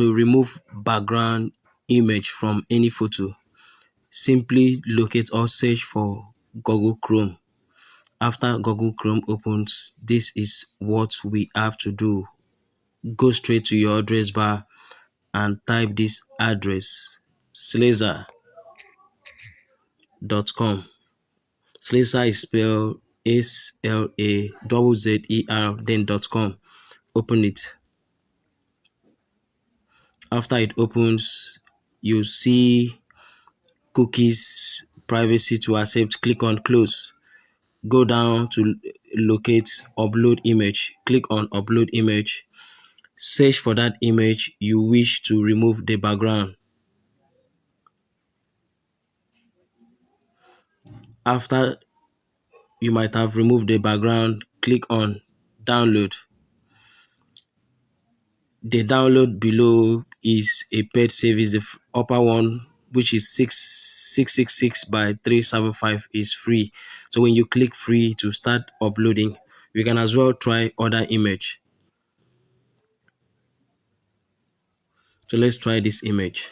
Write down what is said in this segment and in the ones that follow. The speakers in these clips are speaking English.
To remove background image from any photo, simply locate or search for Google Chrome. After Google Chrome opens, this is what we have to do. Go straight to your address bar and type this address: slazer.com. Slazer is spelled SLAZZER, then .com. Open it. After it opens, you see cookies, privacy to accept. Click on close. Go down to locate upload image. Click on upload image. Search for that image you wish to remove the background. After you might have removed the background, click on download. The download below is a paid service. The upper one, which is 666 by 375, is free. So when you click free to start uploading, you can as well try other image. So let's try this image.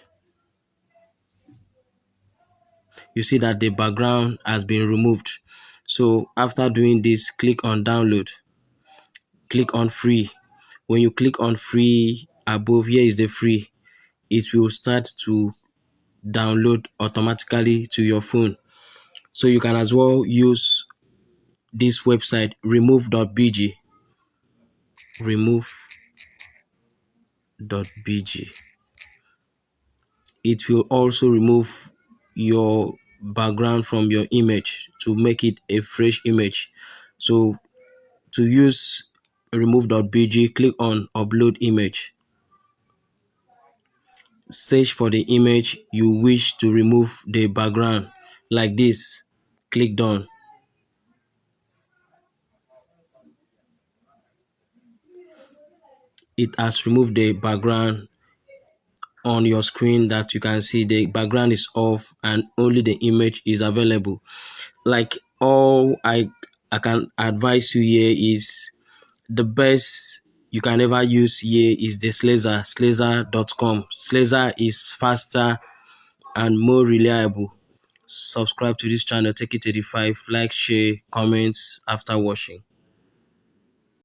You see that the background has been removed. So after doing this, click on download. Click on free. When you click on free, above here is the free. It will start to download automatically to your phone. So you can as well use this website, remove.bg. Remove.bg. It will also remove your background from your image to make it a fresh image. So to use remove.bg, click on upload image. Search for the image you wish to remove the background, like this. Click done. It has removed the background on your screen. That you can see the background is off and only the image is available. Like, all I can advise you here is the best you can ever use here is the slazer.com. Slazer is faster and more reliable. Subscribe to this channel, Take It 85, like, share, comments after watching.